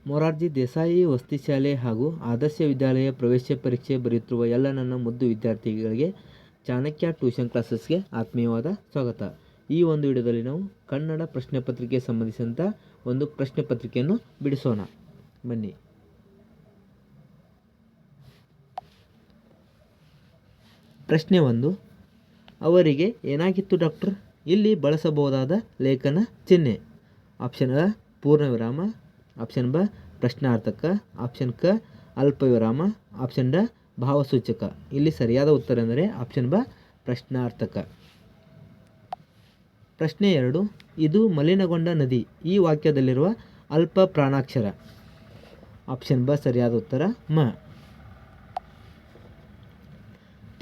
ಮೊರಾರ್ಜಿ ದೇಸಾಯಿ ವಸತಿ ಶಾಲೆ ಹಾಗೂ ಆದರ್ಶ ವಿದ್ಯಾಲಯ ಪ್ರವೇಶ ಪರೀಕ್ಷೆ ಬರೆಯುತ್ತಿರುವ ಎಲ್ಲ ನನ್ನ ಮುದ್ದು ವಿದ್ಯಾರ್ಥಿಗಳಿಗೆ ಚಾಣಕ್ಯ ಟ್ಯೂಷನ್ ಕ್ಲಾಸಸ್ಗೆ ಆತ್ಮೀಯವಾದ ಸ್ವಾಗತ. ಈ ಒಂದು ವಿಡಿಯೋದಲ್ಲಿ ನಾವು ಕನ್ನಡ ಪ್ರಶ್ನೆ ಪತ್ರಿಕೆಗೆ ಸಂಬಂಧಿಸಿದಂಥ ಒಂದು ಪ್ರಶ್ನೆ ಪತ್ರಿಕೆಯನ್ನು ಬಿಡಿಸೋಣ. ಬನ್ನಿ. ಪ್ರಶ್ನೆ 1. ಅವರಿಗೆ ಏನಾಗಿತ್ತು ಡಾಕ್ಟರ್? ಇಲ್ಲಿ ಬಳಸಬಹುದಾದ ಲೇಖನ ಚಿಹ್ನೆ. ಆಪ್ಷನ್ ಅ ಪೂರ್ಣ ವಿರಾಮ, ಆಪ್ಷನ್ ಬ ಪ್ರಶ್ನಾರ್ಥಕ, ಆಪ್ಷನ್ ಕ ಅಲ್ಪ ವಿರಾಮ, ಆಪ್ಷನ್ ಡ ಭಾವಸೂಚಕ. ಇಲ್ಲಿ ಸರಿಯಾದ ಉತ್ತರ ಎಂದರೆ ಆಪ್ಷನ್ ಬ ಪ್ರಶ್ನಾರ್ಥಕ. ಪ್ರಶ್ನೆ 2. ಇದು ಮಲಿನಗೊಂಡ ನದಿ. ಈ ವಾಕ್ಯದಲ್ಲಿರುವ ಅಲ್ಪ ಪ್ರಾಣಾಕ್ಷರ. ಆಪ್ಷನ್ ಬ ಸರಿಯಾದ ಉತ್ತರ ಮ.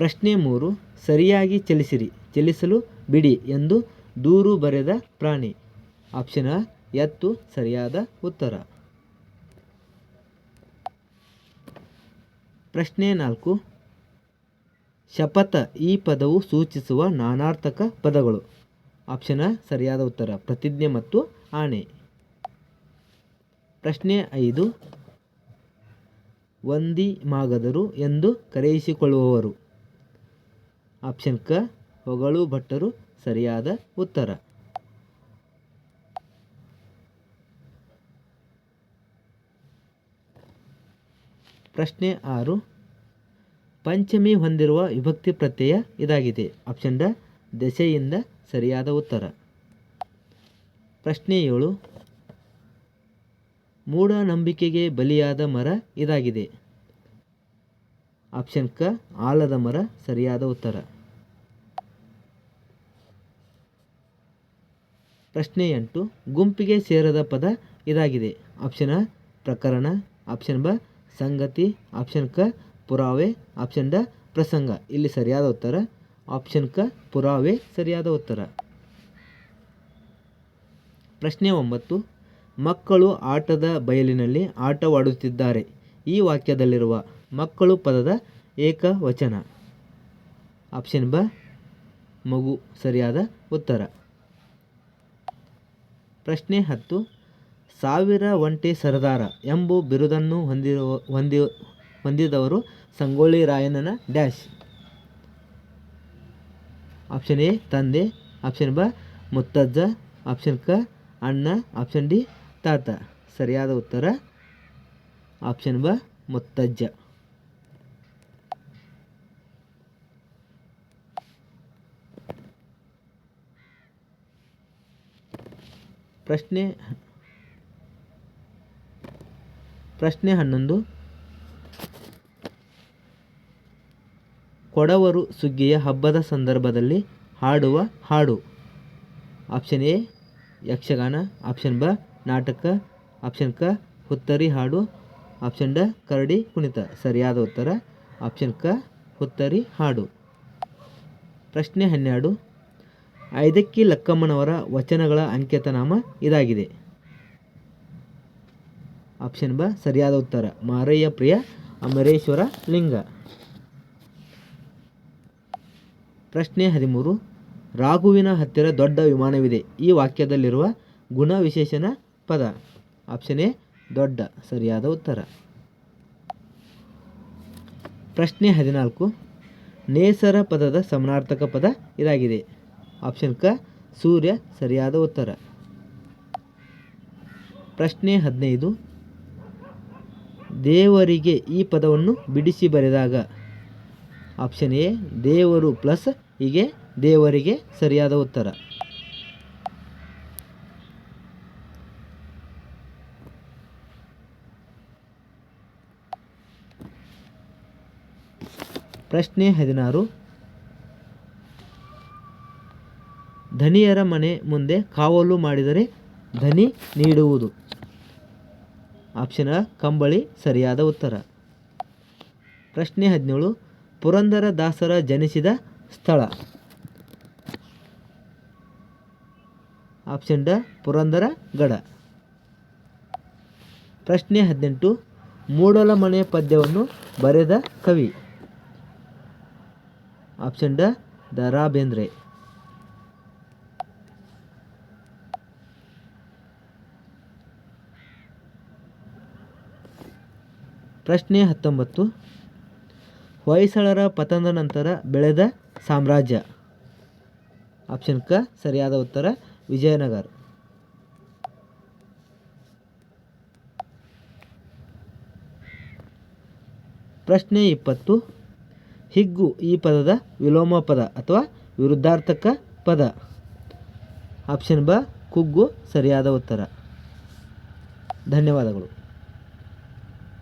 ಪ್ರಶ್ನೆ 3. ಸರಿಯಾಗಿ ಚಲಿಸಿರಿ, ಚಲಿಸಲು ಬಿಡಿ ಎಂದು ದೂರು ಬರೆದ ಪ್ರಾಣಿ. ಆಪ್ಷನ್ ಅ ಎತ್ತು ಸರಿಯಾದ ಉತ್ತರ. ಪ್ರಶ್ನೆ 4. ಶಪಥ ಈ ಪದವು ಸೂಚಿಸುವ ನಾನಾರ್ಥಕ ಪದಗಳು. ಆಪ್ಷನ್ ಅ ಸರಿಯಾದ ಉತ್ತರ ಪ್ರತಿಜ್ಞೆ ಮತ್ತು ಆಣೆ. ಪ್ರಶ್ನೆ 5. ವಂದಿ ಮಾಗದರು ಎಂದು ಕರೆಯಿಸಿಕೊಳ್ಳುವವರು. ಆಪ್ಷನ್ ಕ ಹೊಗಳು ಭಟ್ಟರು ಸರಿಯಾದ ಉತ್ತರ. ಪ್ರಶ್ನೆ 6. ಪಂಚಮಿ ಹೊಂದಿರುವ ವಿಭಕ್ತಿ ಪ್ರತ್ಯಯ ಇದಾಗಿದೆ. ಆಪ್ಷನ್ ಡ ದೆಸೆಯಿಂದ ಸರಿಯಾದ ಉತ್ತರ. ಪ್ರಶ್ನೆ 7. ಮೂಢನಂಬಿಕೆಗೆ ಬಲಿಯಾದ ಮರ ಇದಾಗಿದೆ. ಆಪ್ಷನ್ ಕ ಆಲದ ಮರ ಸರಿಯಾದ ಉತ್ತರ. ಪ್ರಶ್ನೆ 8. ಗುಂಪಿಗೆ ಸೇರದ ಪದ ಇದಾಗಿದೆ. ಆಪ್ಷನ್ ಅ ಪ್ರಕರಣ, ಆಪ್ಷನ್ ಬ ಸಂಗತಿ, ಆಪ್ಷನ್ ಕ ಪುರಾವೆ, ಆಪ್ಷನ್ ಡ ಪ್ರಸಂಗ. ಇಲ್ಲಿ ಸರಿಯಾದ ಉತ್ತರ ಆಪ್ಷನ್ ಕ ಪುರಾವೆ ಸರಿಯಾದ ಉತ್ತರ. ಪ್ರಶ್ನೆ 9. ಮಕ್ಕಳು ಆಟದ ಬಯಲಿನಲ್ಲಿ ಆಟವಾಡುತ್ತಿದ್ದಾರೆ. ಈ ವಾಕ್ಯದಲ್ಲಿರುವ ಮಕ್ಕಳು ಪದದ ಏಕವಚನ. ಆಪ್ಷನ್ ಬ ಮಗು ಸರಿಯಾದ ಉತ್ತರ. ಪ್ರಶ್ನೆ 10. ಸಾವಿರ ಒಂಟೆ ಸರದಾರ ಎಂಬ ಬಿರುದನ್ನು ಹೊಂದಿದವರು ಸಂಗೊಳ್ಳಿ ರಾಯಣ್ಣನ ಡ್ಯಾಶ್. ಆಪ್ಷನ್ ಎ ತಂದೆ, ಆಪ್ಷನ್ ಬ ಮುತ್ತಜ್ಜ, ಆಪ್ಷನ್ ಕ ಅಣ್ಣ, ಆಪ್ಷನ್ ಡಿ ತಾತ. ಸರಿಯಾದ ಉತ್ತರ ಆಪ್ಷನ್ ಬ ಮುತ್ತಜ್ಜ. ಪ್ರಶ್ನೆ 11. ಕೊಡವರು ಸುಗ್ಗಿಯ ಹಬ್ಬದ ಸಂದರ್ಭದಲ್ಲಿ ಹಾಡುವ ಹಾಡು. ಆಪ್ಷನ್ ಎ ಯಕ್ಷಗಾನ, ಆಪ್ಷನ್ ಬ ನಾಟಕ, ಆಪ್ಷನ್ ಕ ಹುತ್ತರಿ ಹಾಡು, ಆಪ್ಷನ್ ಡ ಕರಡಿ ಕುಣಿತ. ಸರಿಯಾದ ಉತ್ತರ ಆಪ್ಷನ್ ಕ ಹುತ್ತರಿ ಹಾಡು. ಪ್ರಶ್ನೆ 12. ಐದಕ್ಕಿ ಲಕ್ಕಮ್ಮನವರ ವಚನಗಳ ಅಂಕಿತನಾಮ ಇದಾಗಿದೆ. ಆಪ್ಷನ್ ಬ ಸರಿಯಾದ ಉತ್ತರ ಮಾರಯ್ಯ ಪ್ರಿಯ ಅಮರೇಶ್ವರ ಲಿಂಗ. ಪ್ರಶ್ನೆ 13. ರಾಘುವಿನ ಹತ್ತಿರ ದೊಡ್ಡ ವಿಮಾನವಿದೆ. ಈ ವಾಕ್ಯದಲ್ಲಿರುವ ಗುಣ ವಿಶೇಷಣ ಪದ. ಆಪ್ಷನ್ ಎ ದೊಡ್ಡ ಸರಿಯಾದ ಉತ್ತರ. ಪ್ರಶ್ನೆ 14. ನೇಸರ ಪದದ ಸಮಾನಾರ್ಥಕ ಪದ ಇದಾಗಿದೆ. ಆಪ್ಷನ್ ಕ ಸೂರ್ಯ ಸರಿಯಾದ ಉತ್ತರ. ಪ್ರಶ್ನೆ 15. ದೇವರಿಗೆ ಈ ಪದವನ್ನು ಬಿಡಿಸಿ ಬರೆದಾಗ. ಆಪ್ಷನ್ ಎ ದೇವರು ಪ್ಲಸ್ ಹೀಗೆ ದೇವರಿಗೆ ಸರಿಯಾದ ಉತ್ತರ. ಪ್ರಶ್ನೆ 16. ಧನಿಯರ ಮನೆ ಮುಂದೆ ಕಾವಲು ಮಾಡಿದರೆ ಧನಿ ನೀಡುವುದು. ಆಪ್ಷನ್ ಅ ಕಂಬಳಿ ಸರಿಯಾದ ಉತ್ತರ. ಪ್ರಶ್ನೆ 17. ಪುರಂದರ ದಾಸರ ಜನಿಸಿದ ಸ್ಥಳ. ಆಪ್ಷನ್ ಡ ಪುರಂದರ ಗಡ. ಪ್ರಶ್ನೆ 18. ಮೂಡಲ ಮನೆ ಪದ್ಯವನ್ನು ಬರೆದ ಕವಿ. ಆಪ್ಷನ್ ಡ ದ ರಾ ಬೇಂದ್ರೆ. ಪ್ರಶ್ನೆ 19. ಹೊಯ್ಸಳರ ಪತನದ ನಂತರ ಬೆಳೆದ ಸಾಮ್ರಾಜ್ಯ. ಆಪ್ಷನ್ ಕ ಸರಿಯಾದ ಉತ್ತರ ವಿಜಯನಗರ. ಪ್ರಶ್ನೆ 20. ಹಿಗ್ಗು ಈ ಪದದ ವಿಲೋಮ ಪದ ಅಥವಾ ವಿರುದ್ಧಾರ್ಥಕ ಪದ. ಆಪ್ಷನ್ ಬ ಕುಗ್ಗು ಸರಿಯಾದ ಉತ್ತರ. ಧನ್ಯವಾದಗಳು.